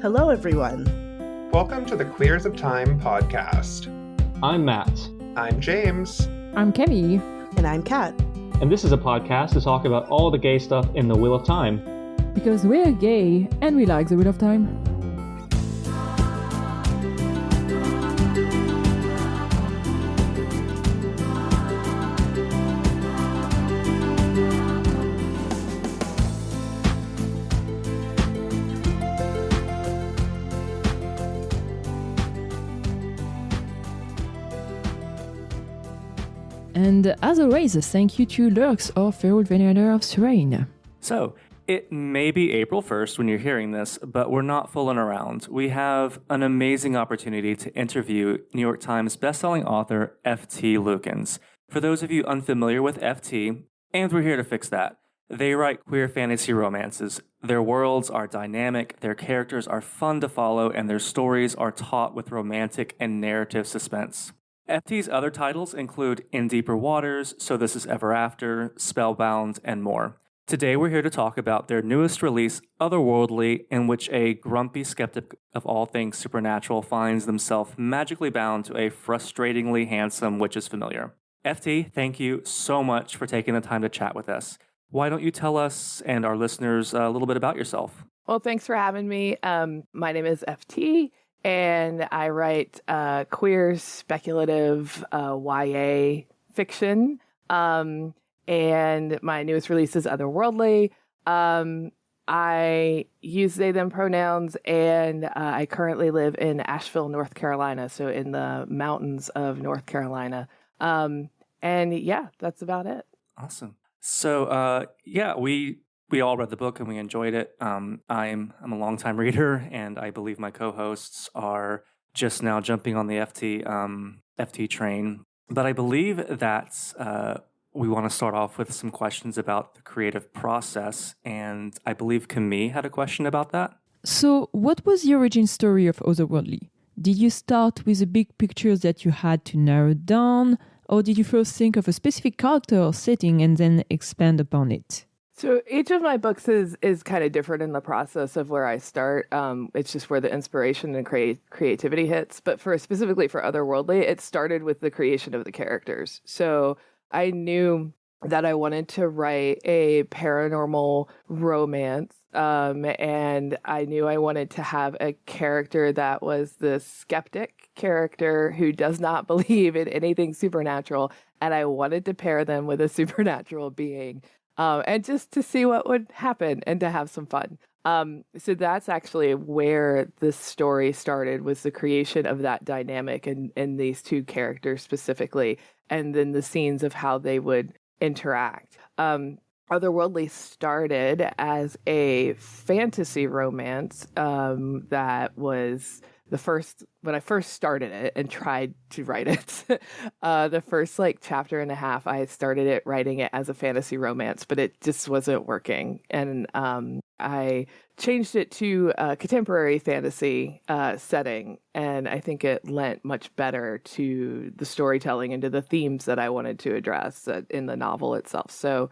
Hello, everyone. Welcome to the Queers of Time podcast. I'm Matt. I'm James. I'm Kenny. And I'm Kat. And this is a podcast to talk about all the gay stuff in the Wheel of Time. Because we're gay and we like the Wheel of Time. And as always, thank you to Lurks, our feral venator of Serene. So, it may be April 1st when you're hearing this, but we're not fooling around. We have an amazing opportunity to interview New York Times bestselling author F.T. Lukens. For those of you unfamiliar with F.T., and we're here to fix that, they write queer fantasy romances. Their worlds are dynamic, their characters are fun to follow, and their stories are taut with romantic and narrative suspense. FT's other titles include In Deeper Waters, So This Is Ever After, Spellbound, and more. Today we're here to talk about their newest release, Otherworldly, in which a grumpy skeptic of all things supernatural finds themselves magically bound to a frustratingly handsome witch's familiar. FT, thank you so much for taking the time to chat with us. Why don't you tell us and our listeners a little bit about yourself? Well, thanks for having me. My name is FT. And I write queer, speculative YA fiction. And my newest release is Otherworldly. I use they, them pronouns, and I currently live in Asheville, North Carolina, so in the mountains of North Carolina. And yeah, that's about it. Awesome. So, we all read the book and we enjoyed it. I'm a longtime reader, and I believe my co-hosts are just now jumping on the FT train. But I believe that we want to start off with some questions about the creative process, and I believe Camille had a question about that. So, what was the origin story of Otherworldly? Did you start with the big pictures that you had to narrow down, or did you first think of a specific character or setting and then expand upon it? So each of my books is kind of different in the process of where I start. It's just where the inspiration and creativity hits. But specifically for Otherworldly, it started with the creation of the characters. So I knew that I wanted to write a paranormal romance. And I knew I wanted to have a character that was the skeptic character who does not believe in anything supernatural. And I wanted to pair them with a supernatural being. And just to see what would happen and to have some fun. So that's actually where this story started, was the creation of that dynamic and these two characters specifically, and then the scenes of how they would interact. Otherworldly started as a fantasy romance that was when I first started it and tried to write it, the first chapter and a half, I started writing it as a fantasy romance, but it just wasn't working. And I changed it to a contemporary fantasy setting. And I think it lent much better to the storytelling and to the themes that I wanted to address in the novel itself. So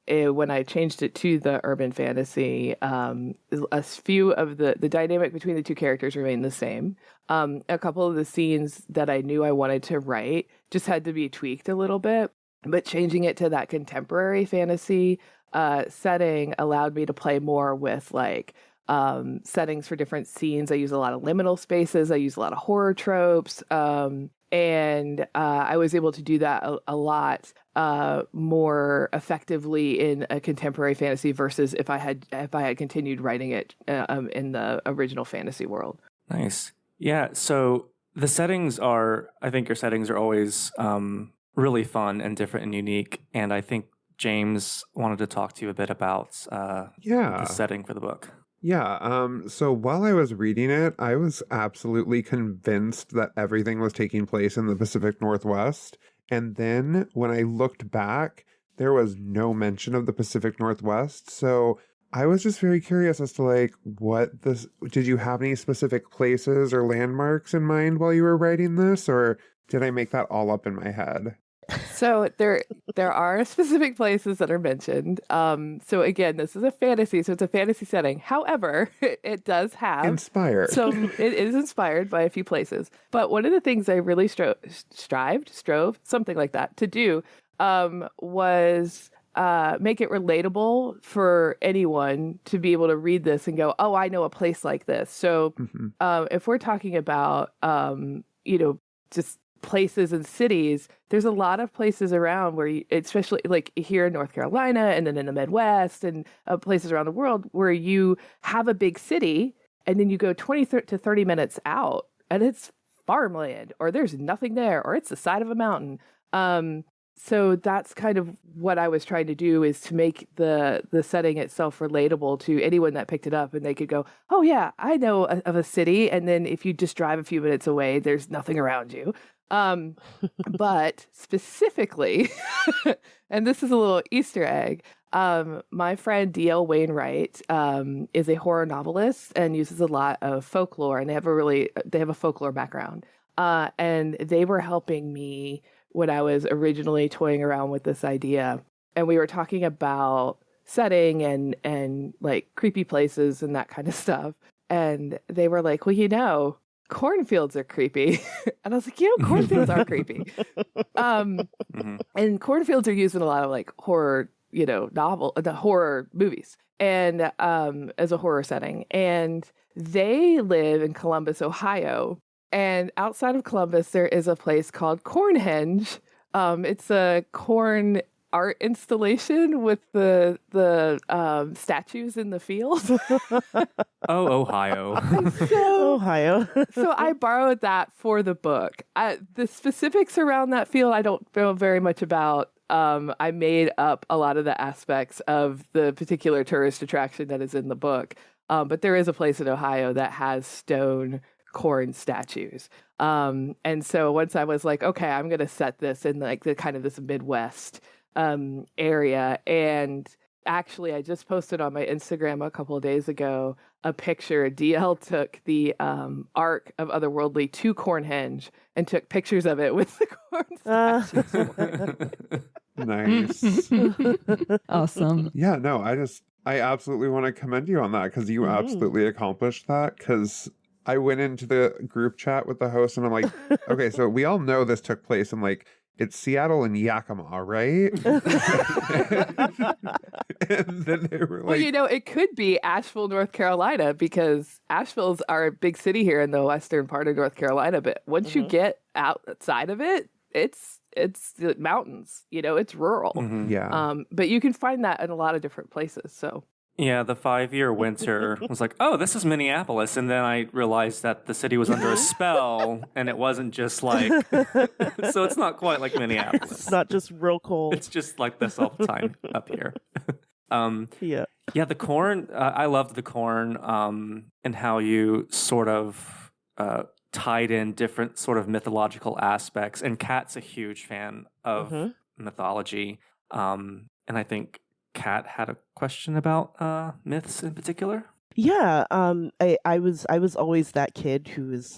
when I changed it to the urban fantasy, a few of the dynamic between the two characters remained the same. A couple of the scenes that I knew I wanted to write just had to be tweaked a little bit, but changing it to that contemporary fantasy setting allowed me to play more with settings for different scenes. I use a lot of liminal spaces. I use a lot of horror tropes. And I was able to do that a lot more effectively in a contemporary fantasy versus if I had continued writing it in the original fantasy world. Nice. Yeah. So the settings I think your settings are always really fun and different and unique. And I think James wanted to talk to you a bit about the setting for the book. Yeah, so while I was reading it, I was absolutely convinced that everything was taking place in the Pacific Northwest. And then when I looked back, there was no mention of the Pacific Northwest. So I was just very curious as to did you have any specific places or landmarks in mind while you were writing this? Or did I make that all up in my head? So there are specific places that are mentioned. So again, this is a fantasy, so it's a fantasy setting. However, it does have Inspired. it is inspired by a few places. But one of the things I really strove, something like that, to do was make it relatable for anyone to be able to read this and go, oh, I know a place like this. So if we're talking about, just places and cities, there's a lot of places around where especially like here in North Carolina and then in the Midwest and places around the world where you have a big city and then you go 20 to 30 minutes out and it's farmland or there's nothing there or it's the side of a mountain. So that's kind of what I was trying to do, is to make the setting itself relatable to anyone that picked it up, and they could go, oh yeah, I know of a city. And then if you just drive a few minutes away, there's nothing around you. But specifically, and this is a little Easter egg, my friend D.L. Wainwright is a horror novelist and uses a lot of folklore, and they have a folklore background. And they were helping me when I was originally toying around with this idea. And we were talking about setting and like creepy places and that kind of stuff. And they were like, well, cornfields are creepy. And I was like, cornfields are creepy. And cornfields are used in a lot of like horror, the horror movies and as a horror setting. And they live in Columbus, Ohio. And outside of Columbus, there is a place called Cornhenge. It's a corn art installation with the statues in the field. Ohio. Ohio. So I borrowed that for the book. The specifics around that field, I don't know very much about. I made up a lot of the aspects of the particular tourist attraction that is in the book. But there is a place in Ohio that has stone corn statues. And so once I was like, okay, I'm going to set this in like the kind of this Midwest area. And actually, I just posted on my Instagram a couple of days ago a picture. DL took the arc of Otherworldly to Cornhenge and took pictures of it with the corn statues. Nice. Awesome. Yeah, no, I absolutely want to commend you on that, because you absolutely accomplished that. Because I went into the group chat with the host and I'm like, okay, so we all know this took place in like, it's Seattle and Yakima, right? And then they were like, well, it could be Asheville, North Carolina, because Asheville's our big city here in the western part of North Carolina. But once you get outside of it, it's the mountains, it's rural. Yeah. But you can find that in a lot of different places. So Yeah, the 5-year winter was like, oh, this is Minneapolis. And then I realized that the city was under a spell, and it wasn't just like, so it's not quite like Minneapolis. It's not just real cold. It's just like this all the time up here. Yeah, the corn, I loved the corn and how you sort of tied in different sort of mythological aspects. And Kat's a huge fan of mythology. And I think Kat had a question about myths in particular. Yeah, I was always that kid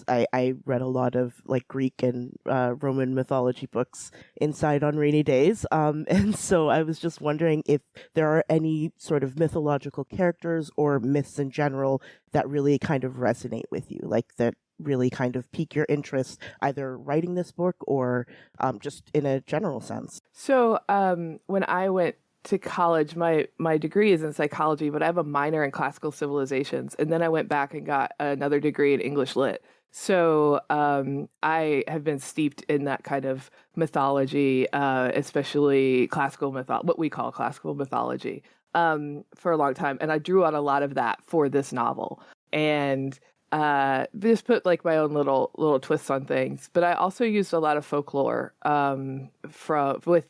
I read a lot of like Greek and Roman mythology books inside on rainy days. And so I was just wondering if there are any sort of mythological characters or myths in general that really kind of resonate with you, like that really kind of pique your interest, either writing this book or just in a general sense. So when I went to college, my degree is in psychology, but I have a minor in classical civilizations. And then I went back and got another degree in English lit. So I have been steeped in that kind of mythology, especially what we call classical mythology, for a long time. And I drew on a lot of that for this novel. And just put like my own little twists on things, but I also used a lot of folklore with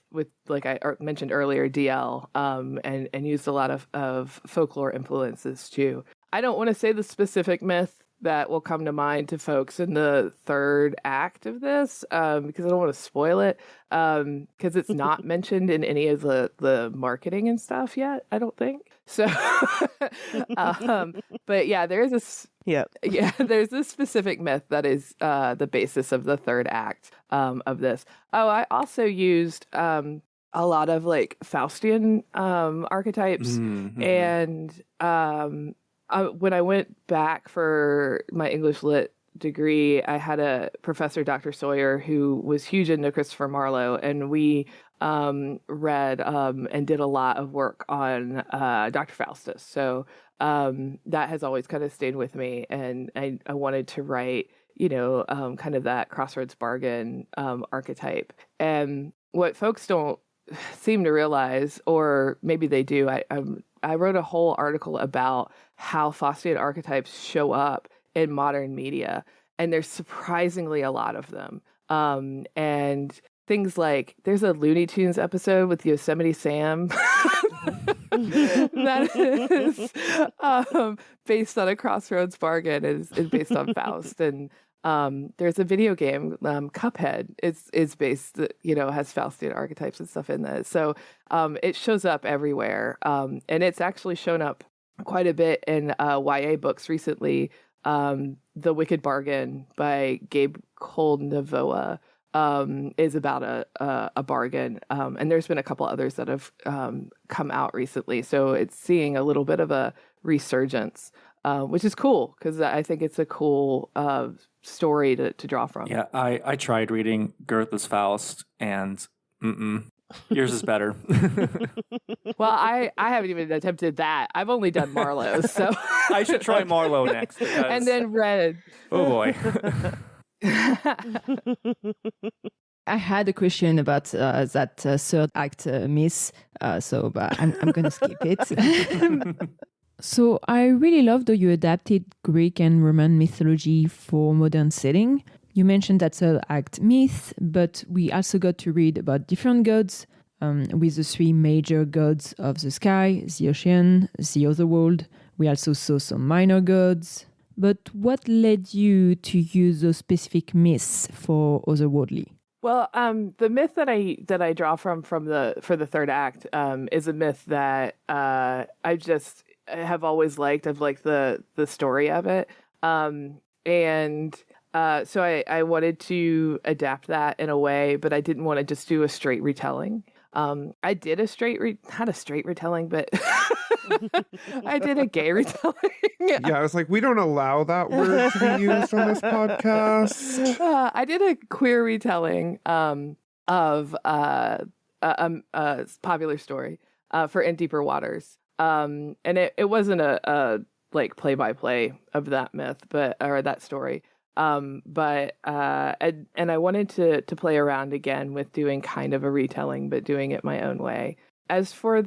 like I mentioned earlier, DL, and used a lot of folklore influences too. I don't want to say the specific myth that will come to mind to folks in the third act of this, because I don't want to spoil it, because it's not mentioned in any of the marketing and stuff yet, I don't think. So, but yeah, there's this. Yeah. Yeah, there's this specific myth that is the basis of the third act of this. Oh, I also used a lot of like Faustian archetypes, and when I went back for my English Lit degree, I had a professor, Dr. Sawyer, who was huge into Christopher Marlowe, and we read and did a lot of work on Dr. Faustus. So that has always kind of stayed with me, and I wanted to write, kind of that crossroads bargain archetype. And what folks don't seem to realize, or maybe they do, I wrote a whole article about how Faustian archetypes show up in modern media, and there's surprisingly a lot of them. And things like there's a Looney Tunes episode with Yosemite Sam that is based on a crossroads bargain, is based on Faust. And there's a video game, Cuphead, is based, has Faustian archetypes and stuff in it. So it shows up everywhere. And it's actually shown up quite a bit in YA books recently. The Wicked Bargain by Gabe Cole-Navoa is about a bargain. And there's been a couple others that have come out recently. So it's seeing a little bit of a resurgence, which is cool, because I think it's a cool story to draw from. Yeah, I tried reading Goethe's Faust, and yours is better. Well, I haven't even attempted that. I've only done Marlowe's, so I should try Marlowe next. And then read. Oh boy. I had a question about that third act myth, but I'm going to skip it. So I really love that you adapted Greek and Roman mythology for modern setting. You mentioned that third act myth, but we also got to read about different gods, with the three major gods of the sky, the ocean, the otherworld. We also saw some minor gods. But what led you to use those specific myths for Otherworldly? Well, the myth that I draw from for the third act is a myth that I have always liked. I've liked the story of it, so I wanted to adapt that in a way, but I didn't want to just do a straight retelling. I did not a straight retelling, but I did a gay retelling. Yeah, I was like, we don't allow that word to be used on this podcast. I did a queer retelling of a popular story for In Deeper Waters, and it wasn't a like play-by-play of that myth, or that story. And I wanted to play around again with doing kind of a retelling, but doing it my own way. As for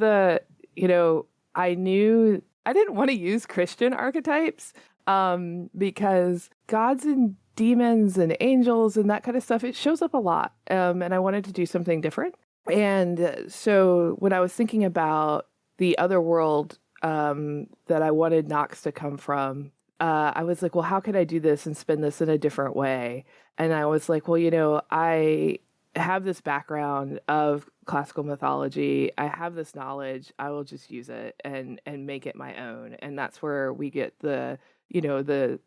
I knew I didn't want to use Christian archetypes, because gods and demons and angels and that kind of stuff, it shows up a lot. And I wanted to do something different. And so when I was thinking about the other world, that I wanted Nox to come from, I was like, well, how could I do this and spin this in a different way? And I was like, well, I have this background of classical mythology. I have this knowledge. I will just use it and make it my own. And that's where we get the chthonic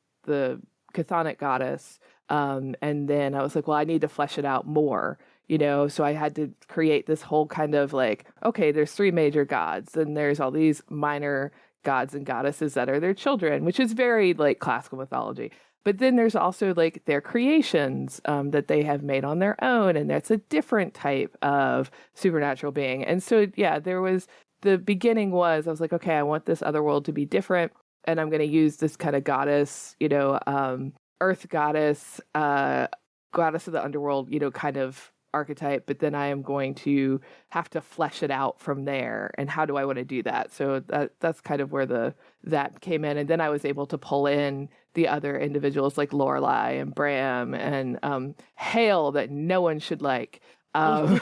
goddess. And then I was like, well, I need to flesh it out more, so I had to create this whole kind of like, okay, there's three major gods and there's all these minor gods and goddesses that are their children, which is very like classical mythology. But then there's also like their creations that they have made on their own. And that's a different type of supernatural being. And so, yeah, the beginning I was like, okay, I want this other world to be different. And I'm going to use this kind of goddess, earth goddess, goddess of the underworld, kind of archetype, but then I am going to have to flesh it out from there. And how do I want to do that? So that's kind of where that came in. And then I was able to pull in the other individuals like Lorelei and Bram and Hale that no one should like. Yeah,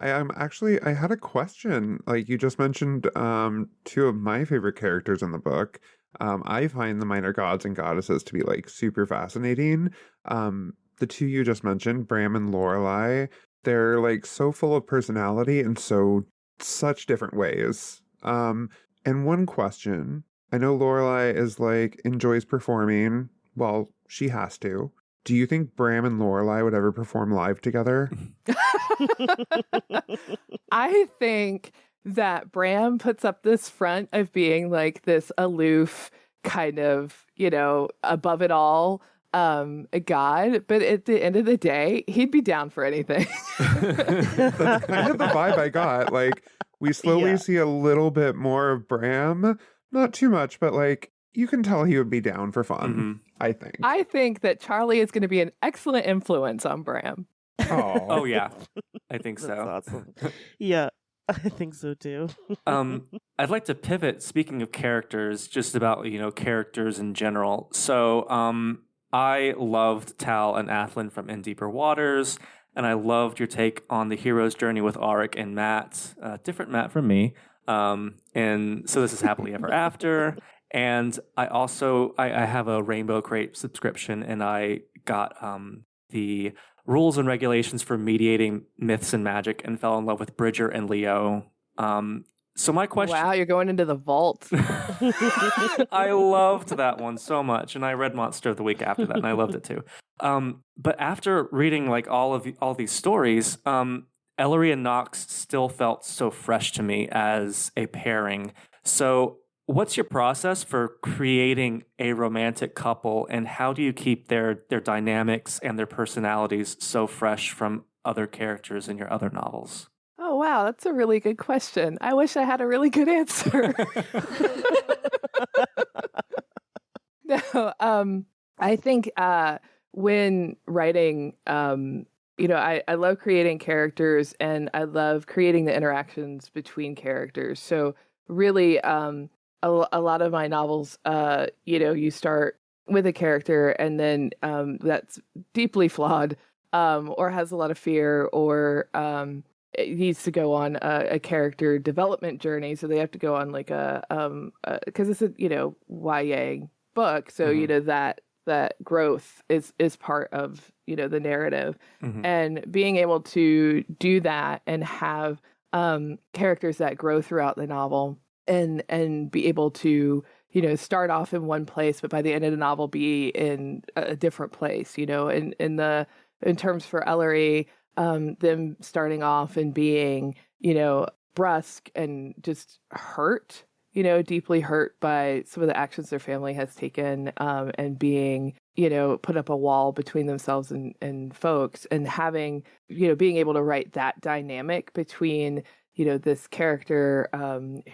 I had a question. Like you just mentioned two of my favorite characters in the book. I find the minor gods and goddesses to be like super fascinating. The two you just mentioned, Bram and Lorelei, they're like so full of personality in such different ways. And one question, I know Lorelei is like enjoys performing. Well, she has to. Do you think Bram and Lorelei would ever perform live together? I think that Bram puts up this front of being like this aloof kind of, above it all a god, but at the end of the day, he'd be down for anything. That's kind of the vibe I got. Like, we slowly see a little bit more of Bram. Not too much, but like, you can tell he would be down for fun, I think. I think that Charlie is going to be an excellent influence on Bram. Oh yeah, I think so. That's awesome. Yeah, I think so too. I'd like to pivot, speaking of characters, just about, characters in general. So I loved Tal and Athlin from In Deeper Waters, and I loved your take on the hero's journey with Auric and Matt, different Matt from me. And so this is Happily Ever After. And I also, I have a Rainbow Crate subscription, and I got the rules and regulations for mediating myths and magic, and fell in love with Bridger and Leo. So my question... Wow, you're going into the vault. I loved that one so much, and I read Monster of the Week after that, and I loved it too. But after reading like all these stories, Ellery and Knox still felt so fresh to me as a pairing. So what's your process for creating a romantic couple, and how do you keep their dynamics and their personalities so fresh from other characters in your other novels? Oh, wow. That's a really good question. I wish I had a really good answer. No, I think when writing, I love creating characters, and I love creating the interactions between characters. So really, a lot of my novels, you start with a character, and then that's deeply flawed, or has a lot of fear, or it needs to go on a character development journey. So they have to go on like because it's a YA book, so that growth is part of the narrative, and being able to do that and have characters that grow throughout the novel, and be able to start off in one place, but by the end of the novel be in a different place. In terms for Ellery, them starting off and being brusque and just hurt, deeply hurt by some of the actions their family has taken, and being put up a wall between themselves and folks, and having being able to write that dynamic between this character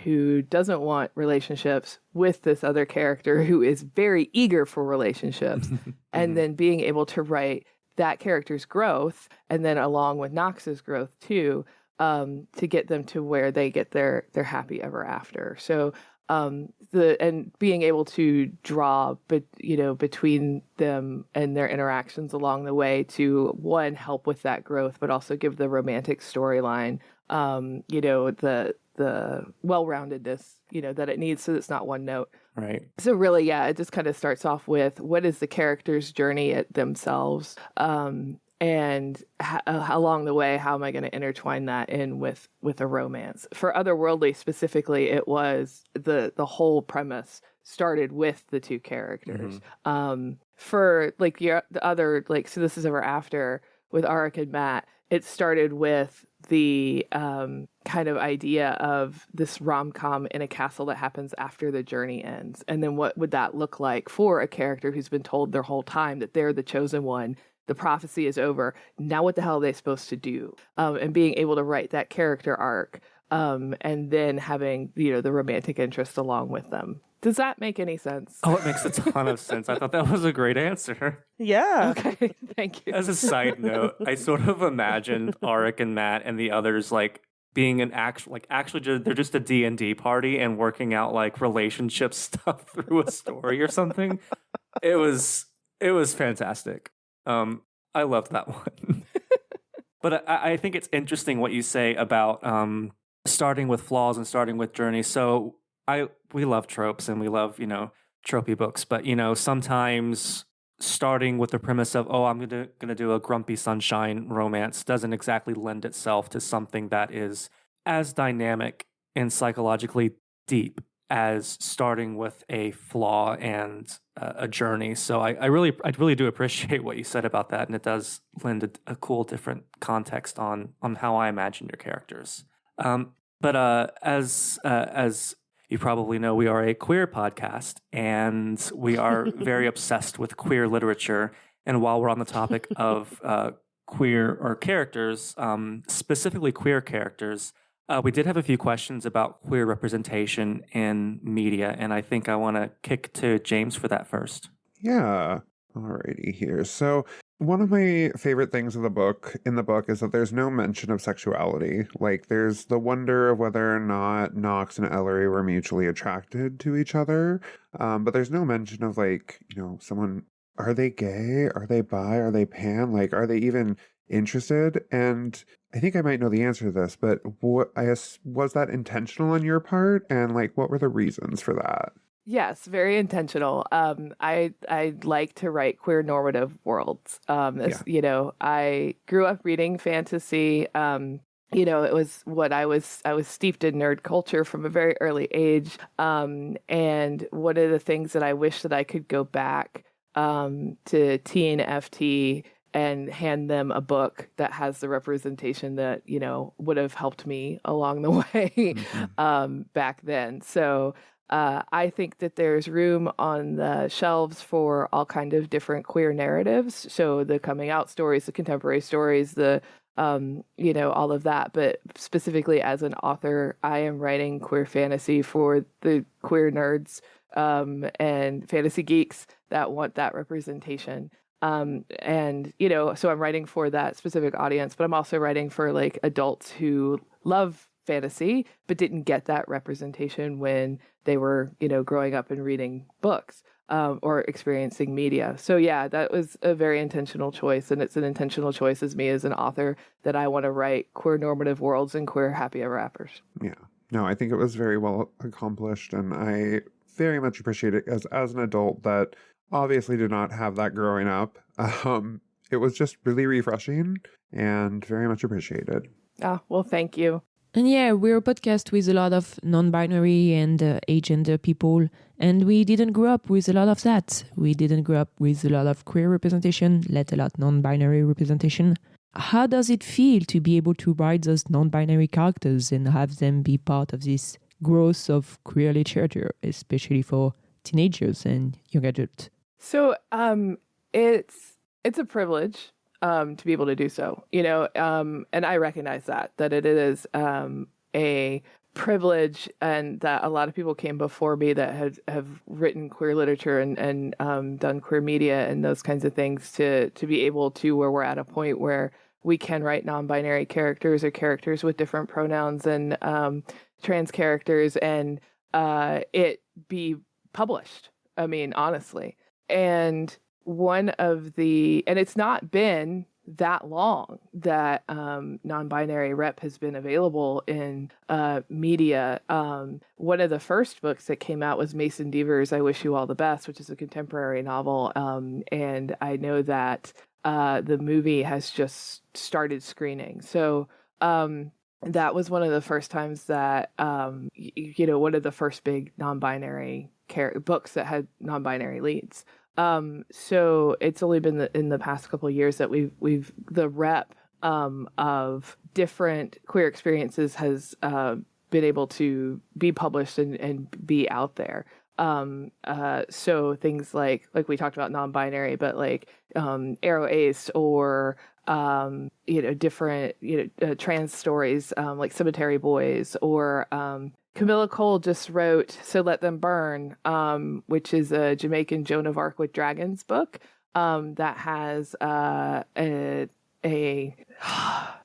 who doesn't want relationships with this other character who is very eager for relationships, and then being able to write that character's growth, and then along with Knox's growth too, to get them to where they get their happy ever after. So and being able to draw between them and their interactions along the way to, one, help with that growth, but also give the romantic storyline the well-roundedness that it needs, so it's not one note. Right. So really, yeah, it just kind of starts off with what is the character's journey at themselves, and along the way, how am I going to intertwine that in with a romance? For Otherworldly specifically, it was the whole premise started with the two characters. For like the other, like, So This Is Ever After with Auric and Matt, it started with the kind of idea of this rom-com in a castle that happens after the journey ends. And then what would that look like for a character who's been told their whole time that they're the chosen one, the prophecy is over, now what the hell are they supposed to do? And being able to write that character arc, and then having the romantic interest along with them. Does that make any sense? Oh, it makes a ton of sense. I thought that was a great answer. Yeah. Okay, thank you. As a side note, I sort of imagined Auric and Matt and the others like being actually they're just a D&D party and working out like relationship stuff through a story or something. It was fantastic. I loved that one. But I think it's interesting what you say about starting with flaws and starting with journeys. So we love tropes, and we love, tropey books, but sometimes starting with the premise of, oh, I'm gonna do a grumpy sunshine romance doesn't exactly lend itself to something that is as dynamic and psychologically deep as starting with a flaw and a journey. So I really do appreciate what you said about that, and it does lend a cool different context on how I imagine your characters. But as you probably know, we are a queer podcast, and we are very obsessed with queer literature. And while we're on the topic of queer or characters, specifically queer characters, we did have a few questions about queer representation in media, and I think I want to kick to James for that first. Yeah. Alrighty here. So one of my favorite things in the book is that there's no mention of sexuality. Like there's the wonder of whether or not Knox and Ellery were mutually attracted to each other. But there's no mention of someone, are they gay? Are they bi? Are they pan? Like, are they even interested? And I think I might know the answer to this, but was that intentional on your part? And what were the reasons for that? Yes, very intentional. I like to write queer normative worlds. I grew up reading fantasy. It was what I was steeped in nerd culture from a very early age. And one of the things that I wish that I could go back to teen FT and hand them a book that has the representation that would have helped me along the way back then. So. I think that there's room on the shelves for all kind of different queer narratives. So the coming out stories, the contemporary stories, the all of that. But specifically as an author, I am writing queer fantasy for the queer nerds and fantasy geeks that want that representation. So I'm writing for that specific audience, but I'm also writing for adults who love fantasy but didn't get that representation when they were growing up and reading books or experiencing media. So yeah, that was a very intentional choice, and it's an intentional choice as me as an author that I want to write queer normative worlds and queer happy ever afters. Yeah, no, I think it was very well accomplished, and I very much appreciate it as an adult that obviously did not have that growing up. It was just really refreshing and very much appreciated. Well, thank you. And yeah, we're a podcast with a lot of non-binary and agender people, and we didn't grow up with a lot of that. We didn't grow up with a lot of queer representation, let alone non-binary representation. How does it feel to be able to write those non-binary characters and have them be part of this growth of queer literature, especially for teenagers and young adults? So it's a privilege to be able to do so, and I recognize that it is a privilege, and that a lot of people came before me that have written queer literature and done queer media and those kinds of things to be able to where we're at a point where we can write non-binary characters or characters with different pronouns and trans characters and it be published. I mean, honestly. And it's not been that long that non-binary rep has been available in media. One of the first books that came out was Mason Deaver's I Wish You All the Best, which is a contemporary novel. And I know that the movie has just started screening. So that was one of the first times that, one of the first big non-binary books that had non-binary leads. So it's only been in the past couple of years that we've the rep of different queer experiences has been able to be published and be out there. So things like we talked about non-binary, but Arrow Ace or different trans stories like Cemetery Boys or Camilla Cole just wrote So Let Them Burn, which is a Jamaican Joan of Arc with Dragons book that has a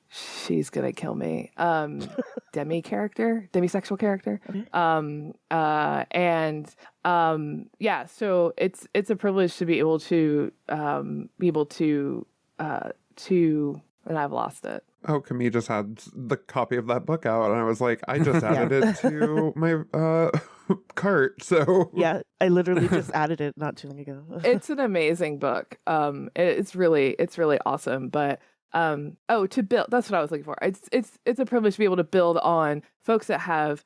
she's gonna kill me demisexual character. So it's a privilege to be able to and I've lost it. Oh, Camille just had the copy of that book out, and I was like, I just added it to my cart. So Yeah, I literally just added it not too long ago. It's an amazing book. It's really awesome. But to build, that's what I was looking for. It's a privilege to be able to build on folks that have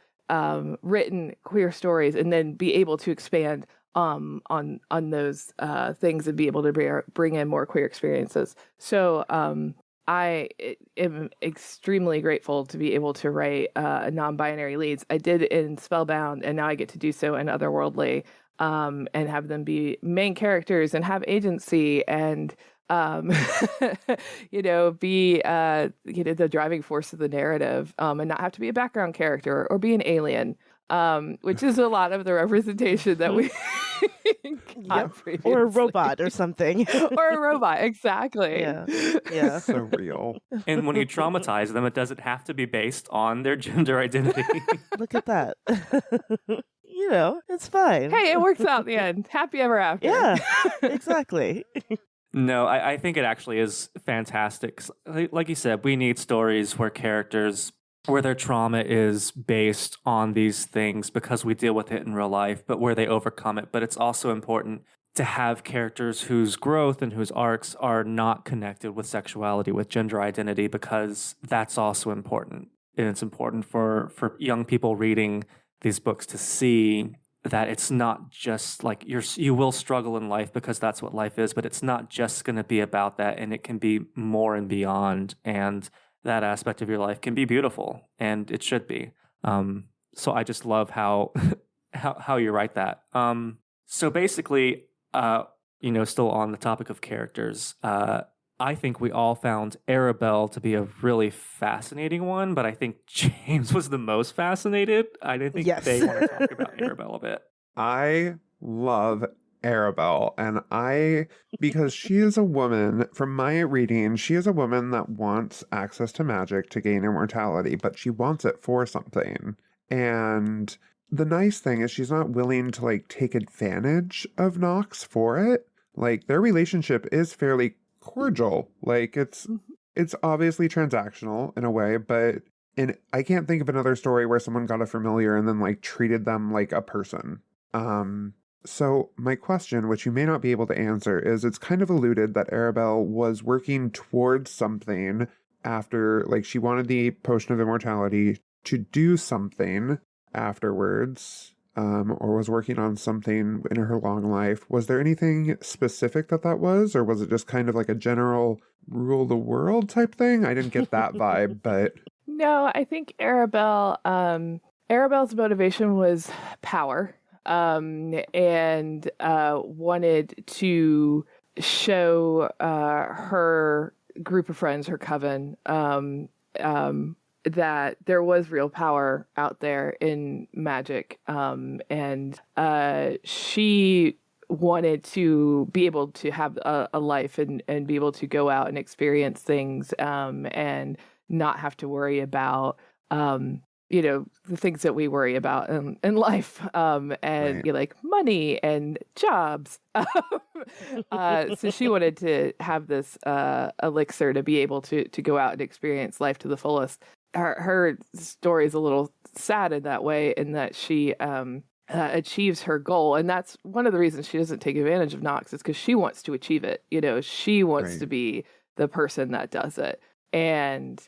written queer stories and then be able to expand on those things and be able to bring in more queer experiences. So I am extremely grateful to be able to write non-binary leads. I did in Spellbound, and now I get to do so in Otherworldly, and have them be main characters and have agency and be the driving force of the narrative, and not have to be a background character or be an alien, which is a lot of the representation that we got previously. Or a robot or something. Or a robot, exactly. Yeah. so real. And when you traumatize them, it doesn't have to be based on their gender identity. Look at that. It's fine. Hey, it works out in the end. Happy ever after. Yeah, exactly. No, I think it actually is fantastic. Like you said, we need stories where their trauma is based on these things because we deal with it in real life, but where they overcome it. But it's also important to have characters whose growth and whose arcs are not connected with sexuality, with gender identity, because that's also important. And it's important for young people reading these books to see that it's not just like you will struggle in life because that's what life is, but it's not just going to be about that, and it can be more and beyond, and that aspect of your life can be beautiful, and it should be. So I just love how how you write that. So basically, still on the topic of characters, I think we all found Arabelle to be a really fascinating one, but I think James was the most fascinated. I didn't think they want to talk about Arabelle a bit. I love Arabelle, and because she is a woman, from my reading, she is a woman that wants access to magic to gain immortality, but she wants it for something. And the nice thing is she's not willing to take advantage of Nox for it. Their relationship is fairly cordial. It's obviously transactional in a way, but I can't think of another story where someone got a familiar and then treated them like a person. So my question, which you may not be able to answer, is it's kind of alluded that Arabelle was working towards something after, she wanted the potion of immortality to do something afterwards, or was working on something in her long life. Was there anything specific that was, or was it just kind of a general rule the world type thing? I didn't get that vibe, but... No, I think Arabelle's motivation was power, and wanted to show her group of friends, her coven, that there was real power out there in magic, and she wanted to be able to have a life and be able to go out and experience things, and not have to worry about the things that we worry about in life, and Right. Money and jobs. So she wanted to have this elixir to be able to go out and experience life to the fullest. Her story is a little sad in that way, in that she achieves her goal, and that's one of the reasons she doesn't take advantage of Nox, is because she wants to achieve it. She wants to be the person that does it, and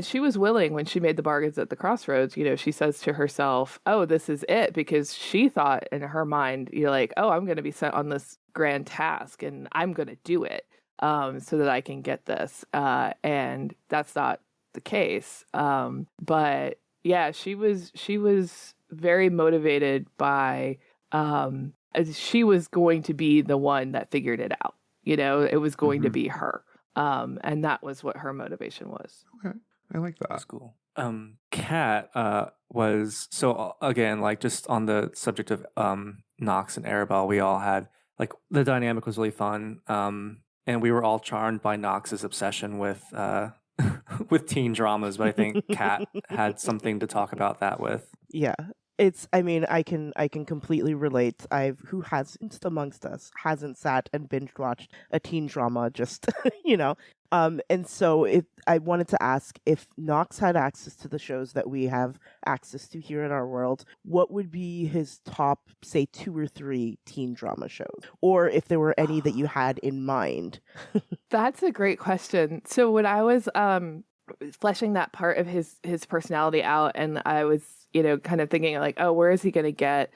she was willing when she made the bargains at the crossroads. She says to herself, "Oh, this is it," because she thought in her mind, "Oh, I'm going to be sent on this grand task, and I'm going to do it, so that I can get this." And that's not the case. But yeah, she was very motivated by, she was going to be the one that figured it out. It was going to be her. And that was what her motivation was. Okay, I like that. That's cool. Kat was, so again, just on the subject of Nox and Arabelle, we all had, the dynamic was really fun. And we were all charmed by Nox's obsession with with teen dramas, but I think Kat had something to talk about that with. Yeah. I mean, I can completely relate. Who hasn't amongst us hasn't sat and binge watched a teen drama just, you know. And so I wanted to ask if Knox had access to the shows that we have access to here in our world, what would be his top, say, 2 or 3 teen drama shows? Or if there were any that you had in mind. That's a great question. So when I was fleshing that part of his personality out, and I was, kind of thinking like, oh, where is he going to get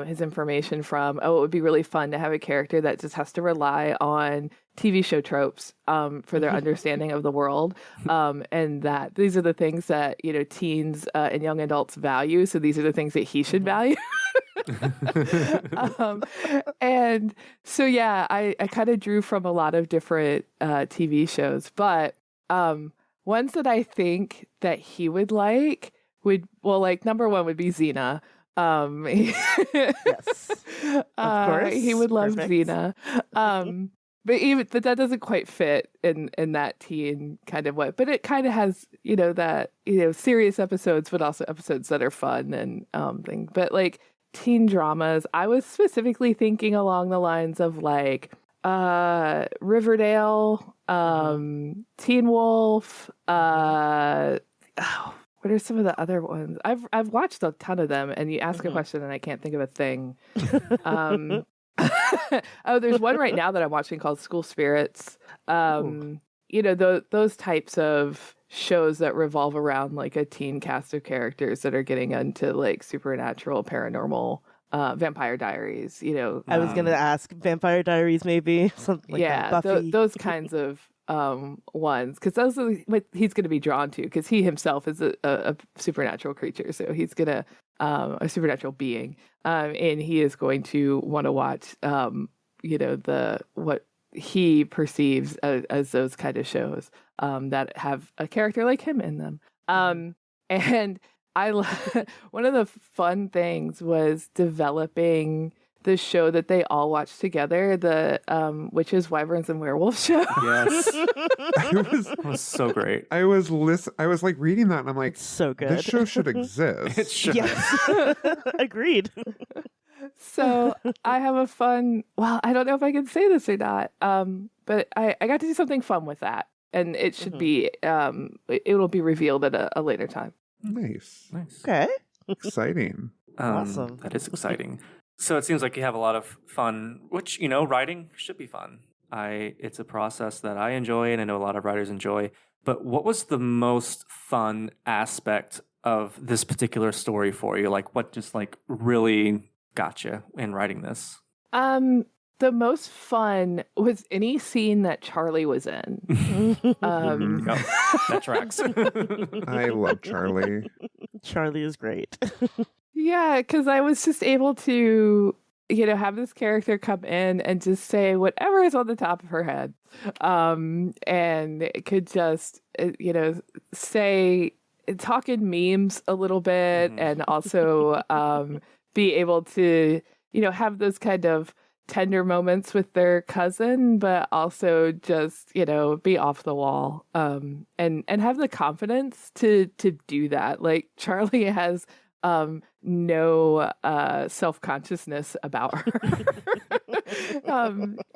his information from? Oh, it would be really fun to have a character that just has to rely on TV show tropes for their understanding of the world, and that these are the things that teens and young adults value. So these are the things that he should value. And so yeah, I kind of drew from a lot of different TV shows, but ones that I think that he would like number one would be Xena. Yes. Of course. He would love Perfect. Xena. But that doesn't quite fit in that teen kind of way. But it kind of has, that, serious episodes, but also episodes that are fun and thing. But like teen dramas, I was specifically thinking along the lines of like Riverdale, Teen Wolf, what are some of the other ones? I've watched a ton of them, and you ask a question and I can't think of a thing. Oh, there's one right now that I'm watching called School Spirits. Those types of shows that revolve around like a teen cast of characters that are getting into like supernatural, paranormal, Vampire Diaries. I was gonna ask Vampire Diaries, maybe something like that. Buffy. Those kinds of ones, because those are what he's going to be drawn to, because he himself is a supernatural creature, so he's gonna a supernatural being, and he is going to want to watch what he perceives as those kind of shows that have a character like him in them. And one of the fun things was developing the show that they all watched together, the Witches, Wyverns, and Werewolves show. Yes. It was so great. I was like reading that and I'm like, so good. this show should exist. It should. Yes. Agreed. So I have a fun, I don't know if I can say this or not, but I got to do something fun with that. And it should be, it will be revealed at a later time. Nice. Okay. Exciting. Awesome. That is exciting. So it seems like you have a lot of fun, which, writing should be fun. It's a process that I enjoy and I know a lot of writers enjoy. But what was the most fun aspect of this particular story for you? Like what just like really got you in writing this? The most fun was any scene that Charlie was in. Yep, that tracks. I love Charlie. Charlie is great. Yeah, because I was just able to, have this character come in and just say whatever is on the top of her head. And it could just, talk in memes a little bit, and also be able to, have those kind of tender moments with their cousin, but also just, be off the wall, and have the confidence to do that. Like Charlie has no self-consciousness about her.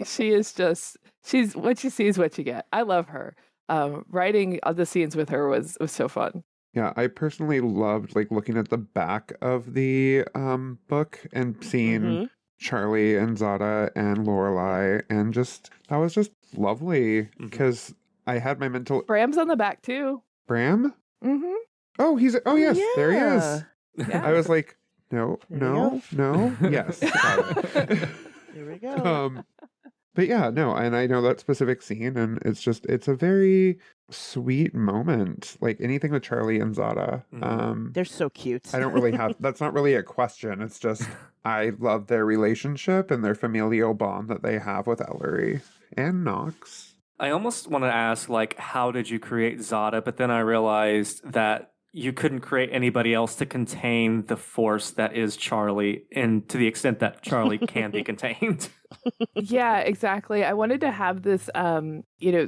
She's what you see is what you get. I love her. Writing the scenes with her was so fun. Yeah, I personally loved like looking at the back of the book and seeing Charlie and Zada and Lorelai, and that was just lovely because I had my mental. Bram's on the back too. Bram? Mm-hmm. Oh, there he is. Yeah. I was like, no, yes. Got it. Here we go. But yeah, no, and I know that specific scene, and it's a very sweet moment. Like anything with Charlie and Zada. They're so cute. I don't really have, that's not really a question. It's just, I love their relationship and their familial bond that they have with Ellery and Knox. I almost want to ask, like, how did you create Zada? But then I realized that you couldn't create anybody else to contain the force that is Charlie, and to the extent that Charlie can be contained. Yeah, exactly. I wanted to have this,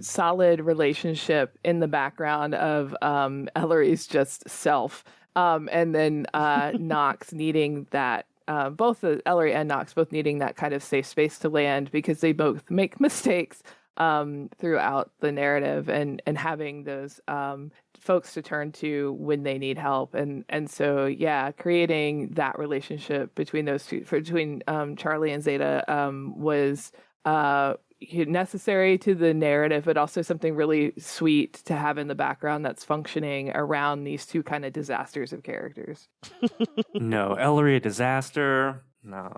solid relationship in the background of Ellery's just self, and then Knox needing that. Both Ellery and Knox both needing that kind of safe space to land because they both make mistakes throughout the narrative, and having those folks to turn to when they need help, and so creating that relationship between those two, between Charlie and Zeta, was necessary to the narrative, but also something really sweet to have in the background that's functioning around these two kind of disasters of characters. No, Ellery a disaster. No.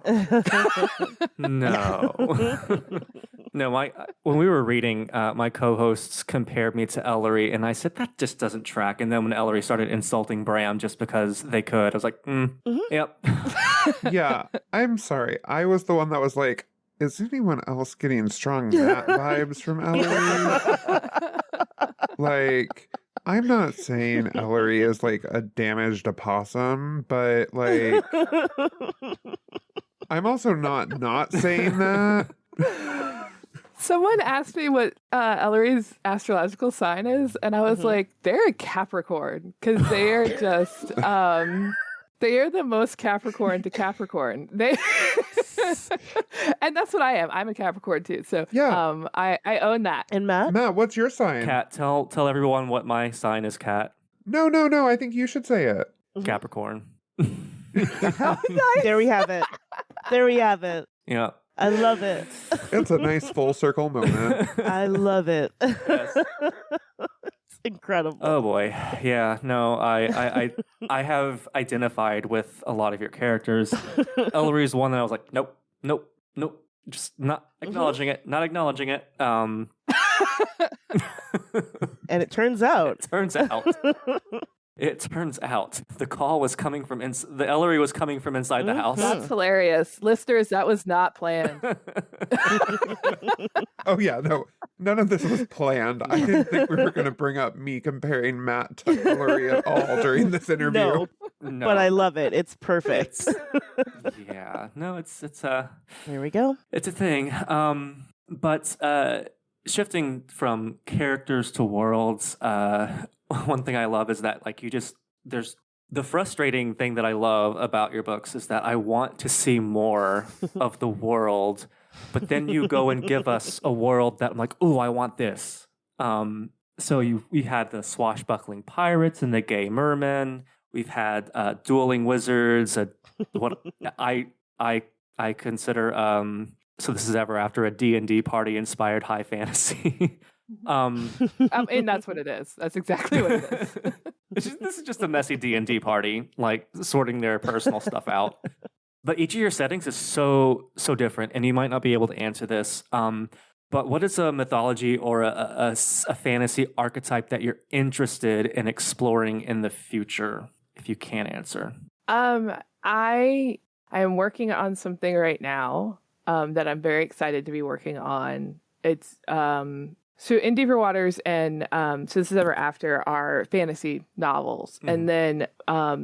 No. No, when we were reading, my co-hosts compared me to Ellery, and I said, that just doesn't track. And then when Ellery started insulting Bram just because they could, I was like, yep. Yeah, I'm sorry. I was the one that was like, is anyone else getting strong Matt vibes from Ellery? Like, I'm not saying Ellery is like a damaged opossum, but like, I'm also not saying that. Someone asked me what Ellery's astrological sign is, and I was like, they're a Capricorn, because they are just, they are the most Capricorn to Capricorn. They, and that's what I am. I'm a Capricorn too. So Yeah. I own that. And Matt? Matt, what's your sign? Kat, tell everyone what my sign is, Kat. No. I think you should say it. Capricorn. There we have it. There we have it. Yeah. I love it. It's a nice full circle moment. I love it. Yes. It's incredible. Oh boy. Yeah. No, I have identified with a lot of your characters. Ellery's one that I was like, nope. Just not acknowledging it. Not acknowledging it. And it turns out. It turns out the call was coming from the Ellery was coming from inside the house. That's hilarious. Listeners, that was not planned. Oh yeah, no. None of this was planned. I didn't think we were going to bring up me comparing Matt to Ellery at all during this interview. No. But I love it. It's perfect. Yeah. No, it's Here we go. It's a thing. But shifting from characters to worlds, one thing I love is that there's the frustrating thing that I love about your books is that I want to see more of the world, but then you go and give us a world that I'm like, ooh, I want this. So we had the swashbuckling pirates and the gay mermen. We've had dueling wizards. What I consider so this is ever after a D&D party inspired high fantasy. And that's what it is. That's exactly what it is. This is just a messy D&D party, like sorting their personal stuff out. But each of your settings is so different, and you might not be able to answer this. But what is a mythology or a fantasy archetype that you're interested in exploring in the future, if you can answer? I am working on something right now that I'm very excited to be working on. It's so In Deeper Waters and So This Is Ever After are fantasy novels. Mm-hmm. And then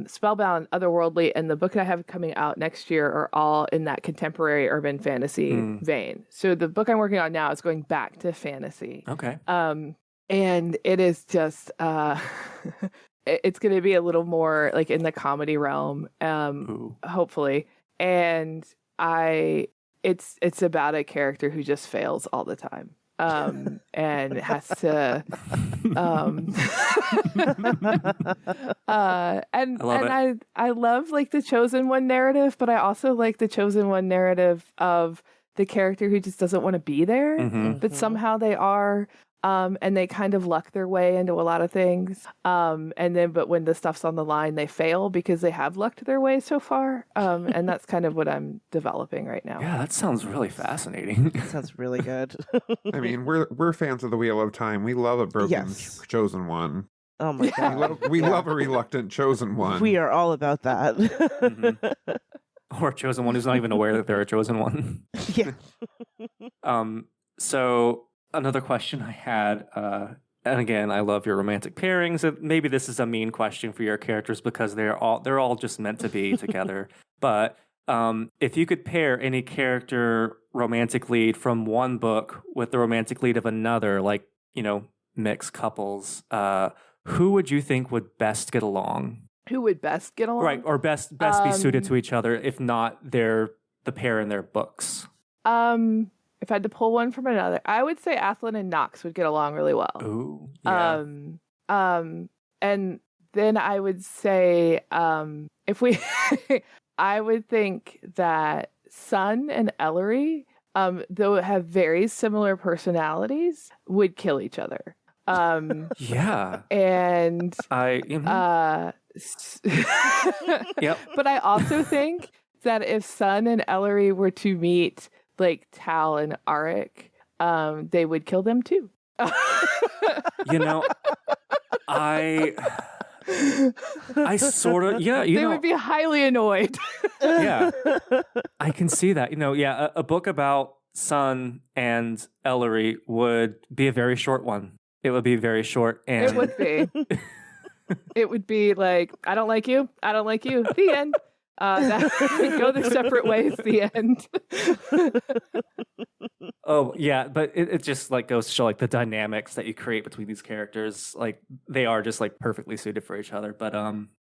Spellbound, Otherworldly, and the book that I have coming out next year are all in that contemporary urban fantasy vein. So the book I'm working on now is going back to fantasy. Okay. And it is just it's going to be a little more like in the comedy realm, hopefully. And it's about a character who just fails all the time. And has to I love like the chosen one narrative, but I also like the chosen one narrative of the character who just doesn't want to be there, but somehow they are. And they kind of luck their way into a lot of things. But when the stuff's on the line, they fail because they have lucked their way so far. And that's kind of what I'm developing right now. Yeah, that sounds really fascinating. That sounds really good. I mean, we're fans of the Wheel of Time. We love a broken chosen one. Oh my god. We love a reluctant chosen one. We are all about that. Or a chosen one who's not even aware that they're a chosen one. Yeah. So another question I had and again, I love your romantic pairings. And maybe this is a mean question for your characters because they're all just meant to be together. But if you could pair any character romantic lead from one book with the romantic lead of another, like, mixed couples, who would you think would best get along? Who would best get along? Right, or best be suited to each other, if not the pair in their books. If I had to pull one from another, I would say Athlin and Knox would get along really well. Ooh, yeah. And then I would say, if we, I would think that Sun and Ellery, though have very similar personalities, would kill each other. Yeah. And yep. But I also think that if Sun and Ellery were to meet like Tal and Arik, they would kill them too. I sort of, they would be highly annoyed. Yeah, I can see that. A book about Sun and Ellery would be a very short one. It would be very short, and it would be. It would be like, I don't like you. I don't like you. The end. Go their separate ways. The end. Oh yeah, but it just like goes to show like the dynamics that you create between these characters. Like they are just like perfectly suited for each other. But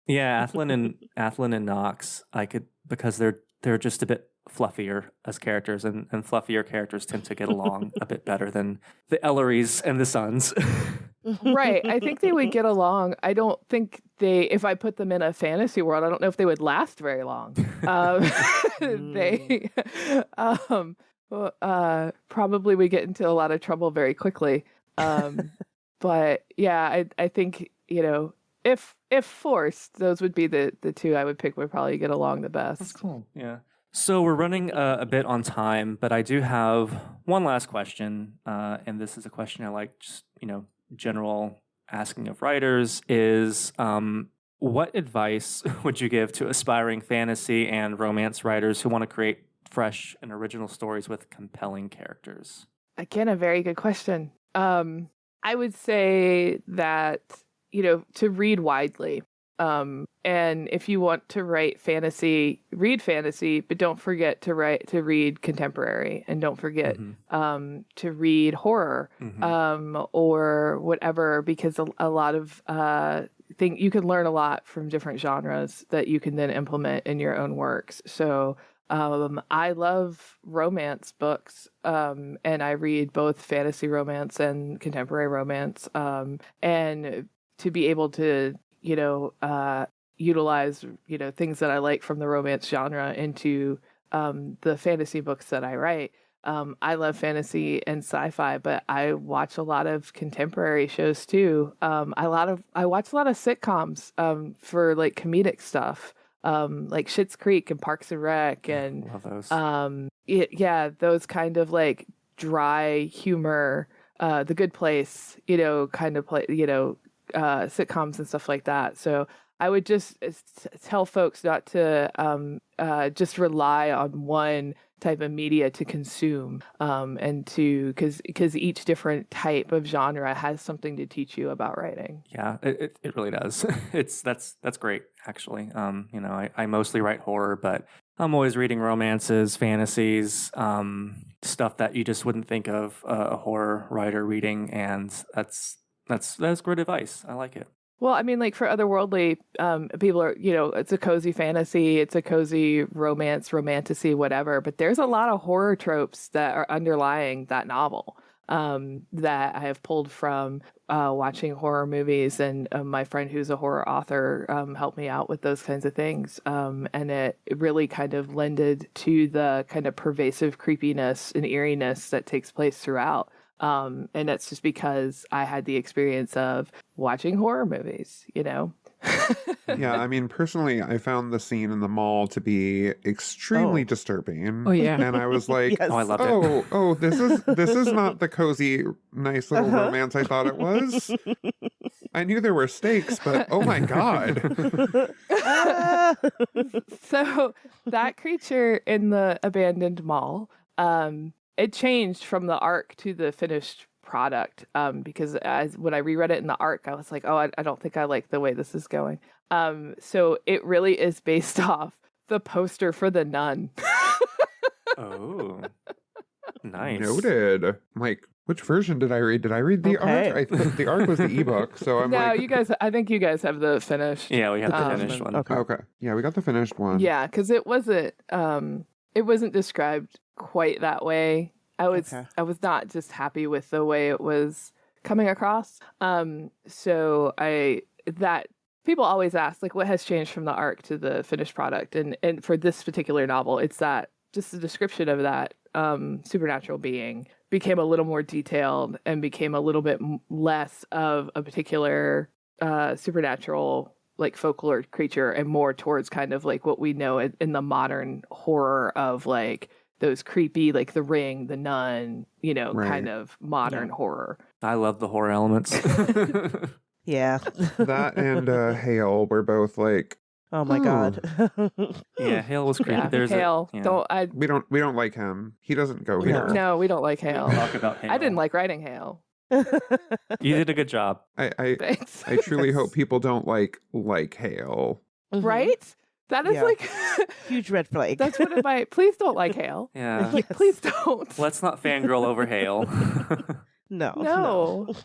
yeah, Athlin and Knox, I could, because they're just a bit fluffier as characters, and fluffier characters tend to get along a bit better than the Ellerys and the Suns. Right. I think they would get along. I don't think if I put them in a fantasy world, I don't know if they would last very long. They probably would get into a lot of trouble very quickly. But yeah, I think, if forced, those would be the two I would pick would probably get along the best. That's cool. Yeah. So we're running a bit on time, but I do have one last question, and this is a question I like, just general asking of writers is, what advice would you give to aspiring fantasy and romance writers who want to create fresh and original stories with compelling characters? Again, a very good question. I would say that, to read widely. And if you want to write fantasy, read fantasy, but don't forget to read contemporary, and don't forget to read horror, or whatever, because a lot of you can learn a lot from different genres that you can then implement in your own works. So I love romance books, and I read both fantasy romance and contemporary romance, and to be able to utilize things that I like from the romance genre into the fantasy books that I write. I love fantasy and sci-fi, but I watch a lot of contemporary shows too. I watch a lot of sitcoms for like comedic stuff, like Schitt's Creek and Parks and Rec, and love those. Those kind of like dry humor, The Good Place, kind of play, sitcoms and stuff like that. So I would just tell folks not to just rely on one type of media to consume, and because each different type of genre has something to teach you about writing. Yeah, it really does. That's great, actually. I mostly write horror, but I'm always reading romances, fantasies, stuff that you just wouldn't think of a horror writer reading, and that's great advice. I like it. Well, I mean, like for Otherworldly, people are, it's a cozy fantasy, it's a cozy romance, romantasy, whatever. But there's a lot of horror tropes that are underlying that novel, that I have pulled from watching horror movies. And my friend who's a horror author helped me out with those kinds of things. And it really kind of lended to the kind of pervasive creepiness and eeriness that takes place throughout. And that's just because I had the experience of watching horror movies, Yeah, I mean, personally, I found the scene in the mall to be extremely disturbing. Oh yeah, and I was like, Yes. Oh, I loved it. Oh, this is not the cozy, nice little romance I thought it was. I knew there were stakes, but oh my god. So that creature in the abandoned mall, it changed from the arc to the finished product, because when I reread it in the ARC, I was like, oh, I don't think I like the way this is going. So it really is based off the poster for The Nun. Oh, nice. Noted. Like, which version did I read? Did I read the Okay. ARC? The ARC was the ebook, so I'm No, like... I think you guys have the finished. Yeah, we have the Um, finished one. Okay. Okay. Yeah, we got the finished one. Yeah, because it wasn't described quite that way. I was not just happy with the way it was coming across. So that people always ask, like, what has changed from the ARC to the finished product? And for this particular novel, it's that just the description of that supernatural being became a little more detailed and became a little bit less of a particular supernatural, like, folklore creature, and more towards kind of like what we know in the modern horror of, like, those creepy, like The Ring, The Nun, Right. kind of modern horror. I love the horror elements. Yeah. That and Hail were both like, Oh my God. Yeah, Hale was creepy. Yeah, There's Hale. we don't like him. He doesn't go here. No, we don't like Hale. Talk about Hale. I didn't like writing Hale. You did a good job. I Thanks. truly hope people don't like Hail. Mhm. Right? That is Yeah. like Huge red flag. that's one of my. Please don't like Hale. Yeah. Like, please don't. Let's not fangirl over Hale. No.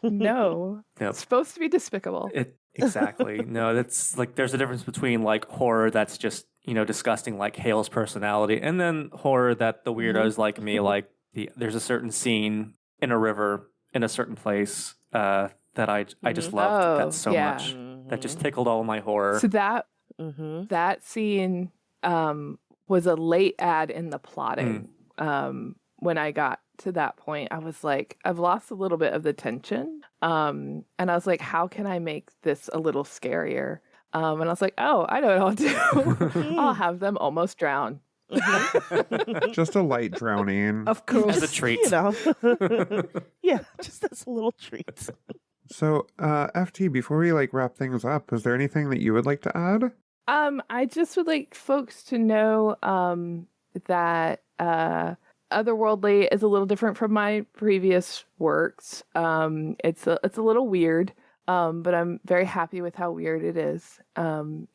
No. Yep. It's supposed to be despicable. Exactly. No, that's like there's a difference between like horror that's just, disgusting, like Hale's personality, and then horror that the weirdos like me, like there's a certain scene in a river in a certain place that I just loved Oh, that so yeah. much. That just tickled all my horror. So that Mm-hmm. scene was a late add in the plotting. When I got to that point, I was like, I've lost a little bit of the tension. And I was like, how can I make this a little scarier? And I was like, oh, I know what I'll do. I'll have them almost drown. Just a light drowning. Of course. As a treat. Yeah, just as a little treat. So, FT, before we wrap things up, is there anything that you would like to add? I just would like folks to know that Otherworldly is a little different from my previous works. It's a little weird, but I'm very happy with how weird it is. And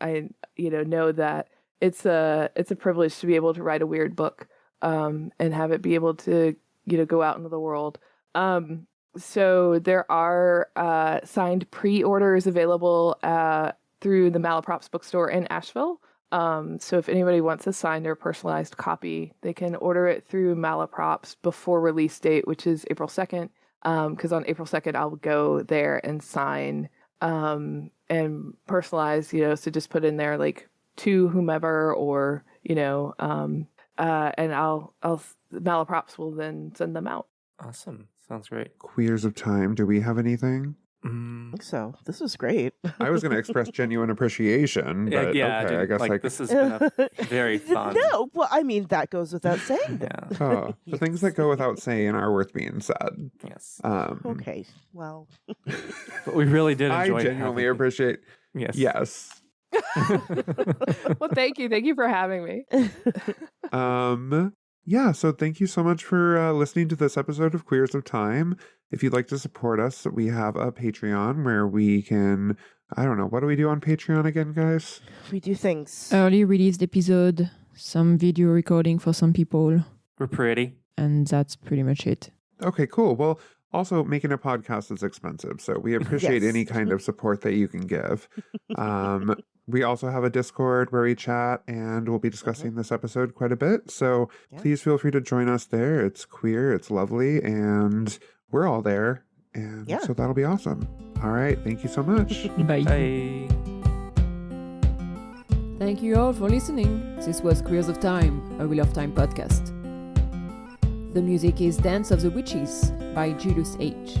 I know that it's a privilege to be able to write a weird book and have it be able to go out into the world. So there are signed pre-orders available through the Malaprops bookstore in Asheville. So if anybody wants a signed or personalized copy, they can order it through Malaprops before release date, which is April 2nd. Because on April 2nd, I'll go there and sign and personalize, so just put in there like to whomever or, and Malaprops will then send them out. Awesome. Sounds great. Queers of Time, do we have anything? I think so. This was great. I was going to express genuine appreciation, but okay, I guess this has been a very fun. No, well, I mean, that goes without saying. Yeah. the things that go without saying are worth being said. Yes. Okay, well. But we really did I enjoy genuinely having you. appreciate. Yes. Yes. Well, thank you for having me. Yeah, so thank you so much for listening to this episode of Queers of Time. If you'd like to support us, we have a Patreon where we can, I don't know, what do we do on Patreon again, guys? We do things. Early released episode, some video recording for some people, We're pretty. and that's pretty much it. Okay, cool. Well, also making a podcast is expensive, so we appreciate Yes. any kind of support that you can give. We also have a Discord where we chat, and we'll be discussing this episode quite a bit. So Yeah. please feel free to join us there. It's queer, it's lovely, and we're all there. And Yeah. so that'll be awesome. All right. Thank you so much. Bye. Bye. Thank you all for listening. This was Queers of Time, a Wheel of Time podcast. The music is Dance of the Witches by Julius H.